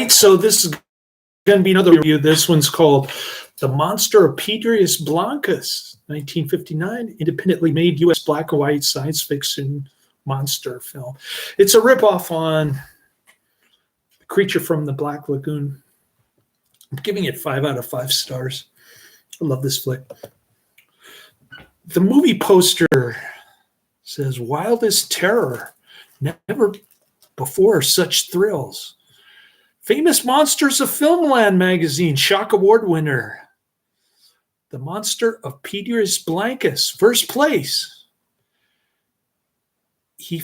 So this is going to be another review. This one's called The Monster of Piedras Blancas, 1959, independently made U.S. black and white science fiction monster film. It's a ripoff on The Creature from the Black Lagoon. I'm giving it 5 out of 5 stars. I love this flick. The movie poster says, "Wildest terror, never before such thrills. Famous Monsters of Filmland magazine, Shock Award winner. The Monster of Piedras Blancas, first place. He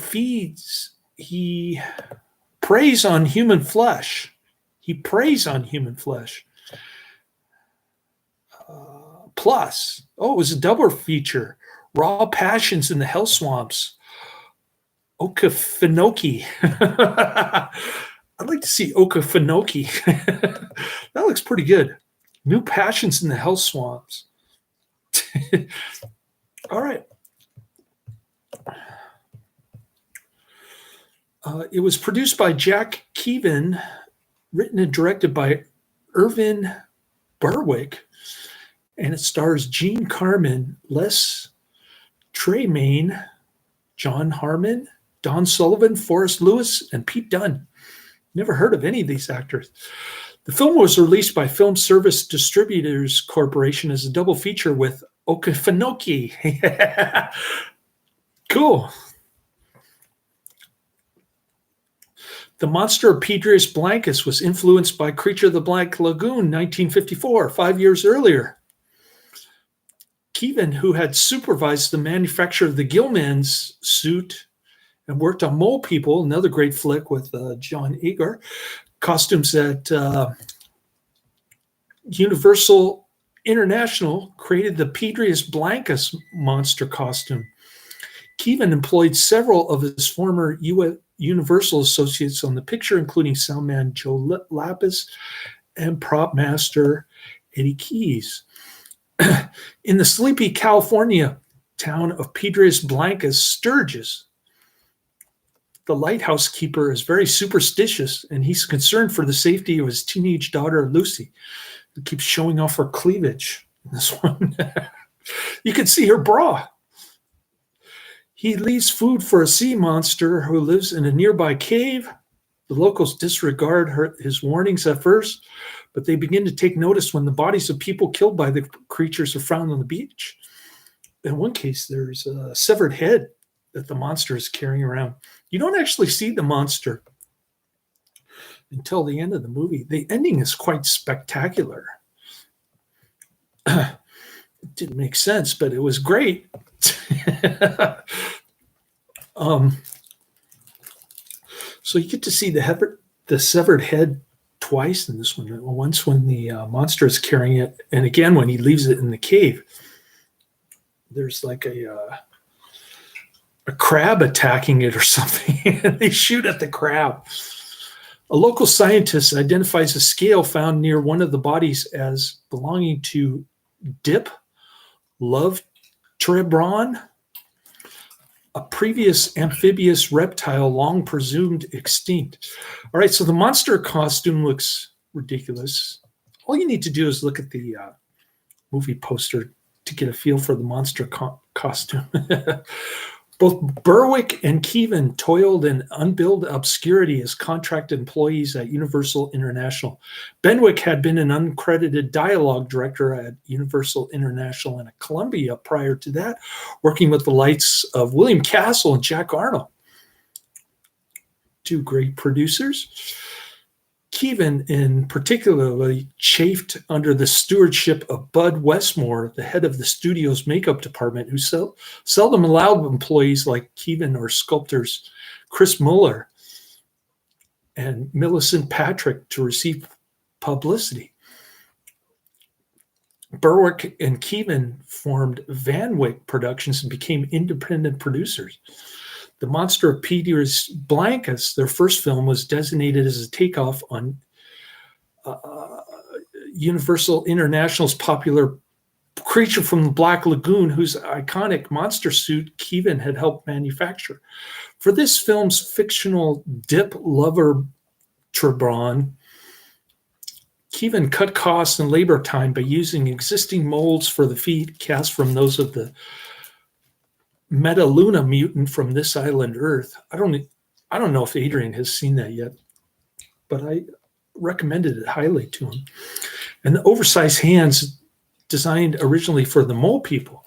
preys on human flesh. He preys on human flesh. Plus, it was a double feature. Raw Passions in the Hell Swamps. Okefenokee." I'd like to see Okefenokee. That looks pretty good. New Passions in the Hell Swamps. All right. It was produced by Jack Keevan, written and directed by Irvin Berwick, and it stars Gene Carman, Les Tremayne, John Harmon, Don Sullivan, Forrest Lewis, and Pete Dunne. Never heard of any of these actors. The film was released by Film Service Distributors Corporation as a double feature with Okefenokee. Cool. The Monster of Piedras Blancas was influenced by Creature of the Black Lagoon, 1954, 5 years earlier. Keevan, who had supervised the manufacture of the Gilman's suit and worked on Mole People, another great flick with John Egar, costumes at Universal International, created the Piedras Blancas monster costume. Keevan employed several of his former Universal associates on the picture, including soundman Joe Lapis and prop master Eddie Keyes. In the sleepy California town of Piedras Blancas, Sturgis, the lighthouse keeper is very superstitious, and he's concerned for the safety of his teenage daughter, Lucy, who keeps showing off her cleavage in this one. You can see her bra. He leaves food for a sea monster who lives in a nearby cave. The locals disregard his warnings at first, but they begin to take notice when the bodies of people killed by the creatures are found on the beach. In one case, there's a severed head that the monster is carrying around. You don't actually see the monster until the end of the movie. The ending is quite spectacular. It didn't make sense, but it was great. So you get to see the severed head twice in this one. Once when the monster is carrying it, and again when he leaves it in the cave. There's like a crab attacking it or something, and they shoot at the crab. A local scientist identifies a scale found near one of the bodies as belonging to Dip Love-Trebron, a previous amphibious reptile long presumed extinct. All right, so the monster costume looks ridiculous. All you need to do is look at the movie poster to get a feel for the monster costume. Both Berwick and Keevan toiled in unbilled obscurity as contracted employees at Universal International. Benwick had been an uncredited dialogue director at Universal International and at Columbia prior to that, working with the likes of William Castle and Jack Arnold. Two great producers. Keevan, in particularly, chafed under the stewardship of Bud Westmore, the head of the studio's makeup department, who seldom allowed employees like Keevan or sculptors Chris Muller and Millicent Patrick to receive publicity. Berwick and Keevan formed Van Wyck Productions and became independent producers. The Monster of Piedras Blancas, their first film, was designated as a takeoff on Universal International's popular Creature from the Black Lagoon, whose iconic monster suit Keevan had helped manufacture. For this film's fictional Dip Lover Trebron, Kevin cut costs and labor time by using existing molds for the feet cast from those of the Metaluna mutant from This Island Earth. I don't know if Adrian has seen that yet, but I recommended it highly to him. And the oversized hands designed originally for the mole people.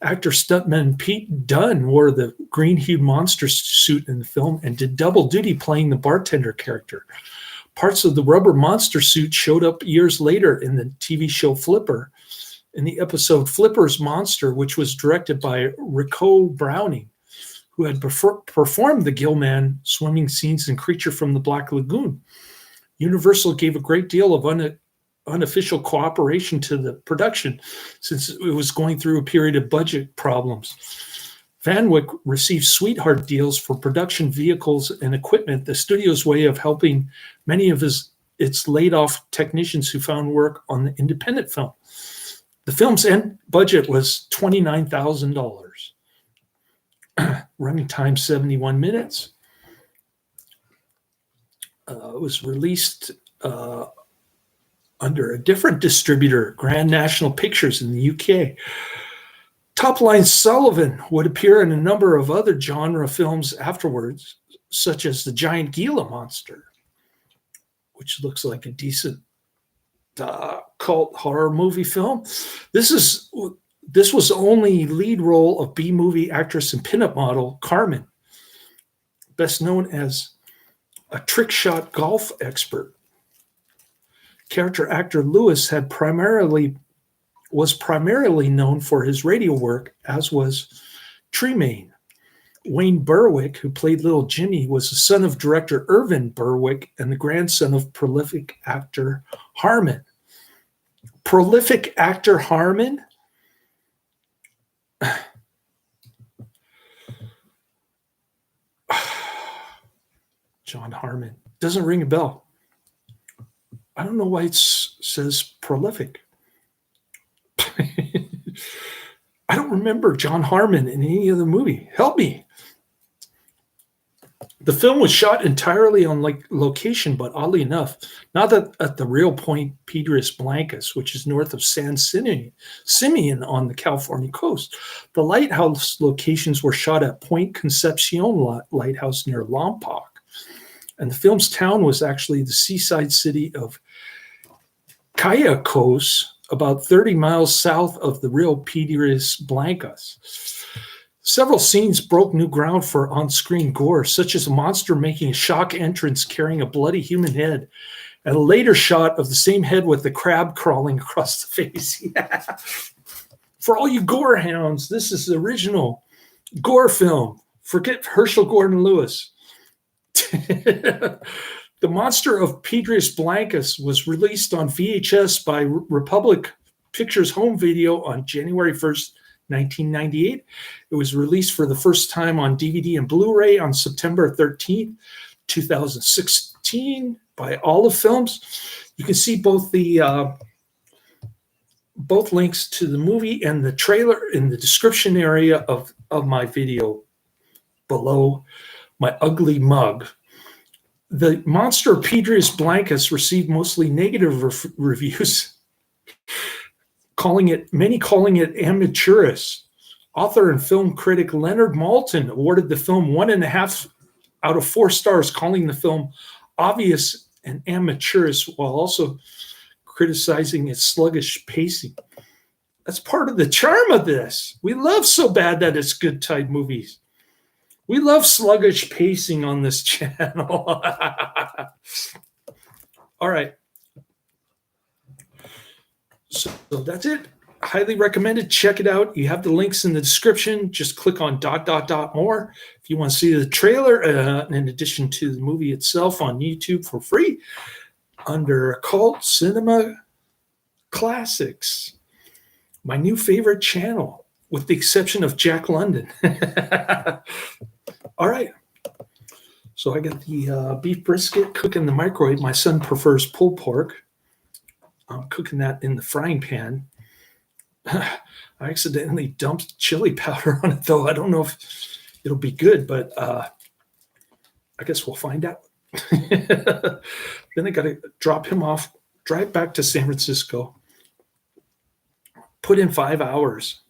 Actor stuntman Pete Dunne wore the green-hued monster suit in the film and did double duty playing the bartender character. Parts of the rubber monster suit showed up years later in the TV show Flipper, in the episode Flipper's Monster, which was directed by Rico Browning, who had performed the Gillman swimming scenes in Creature from the Black Lagoon. Universal gave a great deal of unofficial cooperation to the production since it was going through a period of budget problems. Van Wyck received sweetheart deals for production vehicles and equipment, the studio's way of helping many of its laid-off technicians who found work on the independent film. The film's end budget was $29,000. Running time 71 minutes. It was released under a different distributor, Grand National Pictures in the UK. Top Line Sullivan would appear in a number of other genre films afterwards, such as The Giant Gila Monster, which looks like a decent cult horror movie film. This was the only lead role of B-movie actress and pinup model Carmen, best known as a trick shot golf expert. Character actor Lewis was primarily known for his radio work, as was Tremaine. Wayne Berwick, who played Little Jimmy, was the son of director Irvin Berwick and the grandson of prolific actor Harmon. Prolific actor Harmon? John Harmon. Doesn't ring a bell. I don't know why it says prolific. I don't remember John Harmon in any other movie. Help me. The film was shot entirely on location, but oddly enough, not at the real Point Piedras Blancas, which is north of San Simeon on the California coast. The lighthouse locations were shot at Point Concepcion Lighthouse near Lompoc. And the film's town was actually the seaside city of Cayacos, about 30 miles south of the real Piedras Blancas. Several scenes broke new ground for on-screen gore, such as a monster making a shock entrance carrying a bloody human head, and a later shot of the same head with the crab crawling across the face. Yeah. For all you gore hounds, this is the original gore film. Forget Herschel Gordon Lewis. The Monster of Piedras Blancas was released on VHS by Republic Pictures Home Video on January 1st, 1998. It was released for the first time on DVD and Blu-ray on September 13th, 2016 by Olive Films. You can see both links to the movie and the trailer in the description area of my video below my ugly mug. The Monster of Piedras Blancas received mostly negative reviews, many calling it amateurish. Author and film critic Leonard Maltin awarded the film 1.5 out of 4 stars, calling the film obvious and amateurish, while also criticizing its sluggish pacing. That's part of the charm of this. We love so bad that it's good type movies. We love sluggish pacing on this channel. All right. So that's it. Highly recommended. Check it out. You have the links in the description. Just click on ... more if you want to see the trailer, in addition to the movie itself on YouTube for free under Occult Cinema Classics. My new favorite channel, with the exception of Jack London. All right. So I got the beef brisket cooking in the microwave. My son prefers pulled pork. I'm cooking that in the frying pan. I accidentally dumped chili powder on it, though. I don't know if it'll be good, but I guess we'll find out. Then I got to drop drive back to San Francisco, put in 5 hours,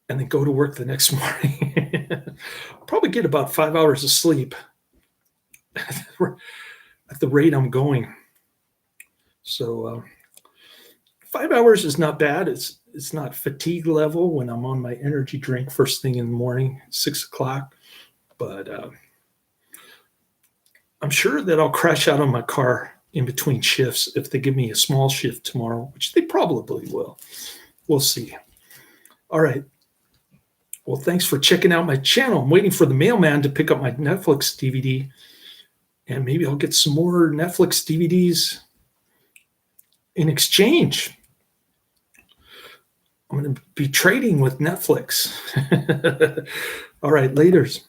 and then go to work the next morning. Probably get about 5 hours of sleep at the rate I'm going. So 5 hours is not bad. It's not fatigue level when I'm on my energy drink first thing in the morning, 6 o'clock. But I'm sure that I'll crash out on my car in between shifts if they give me a small shift tomorrow, which they probably will. We'll see. All right. Well, thanks for checking out my channel. I'm waiting for the mailman to pick up my Netflix DVD, and maybe I'll get some more Netflix DVDs in exchange. I'm going to be trading with Netflix. All right, laters.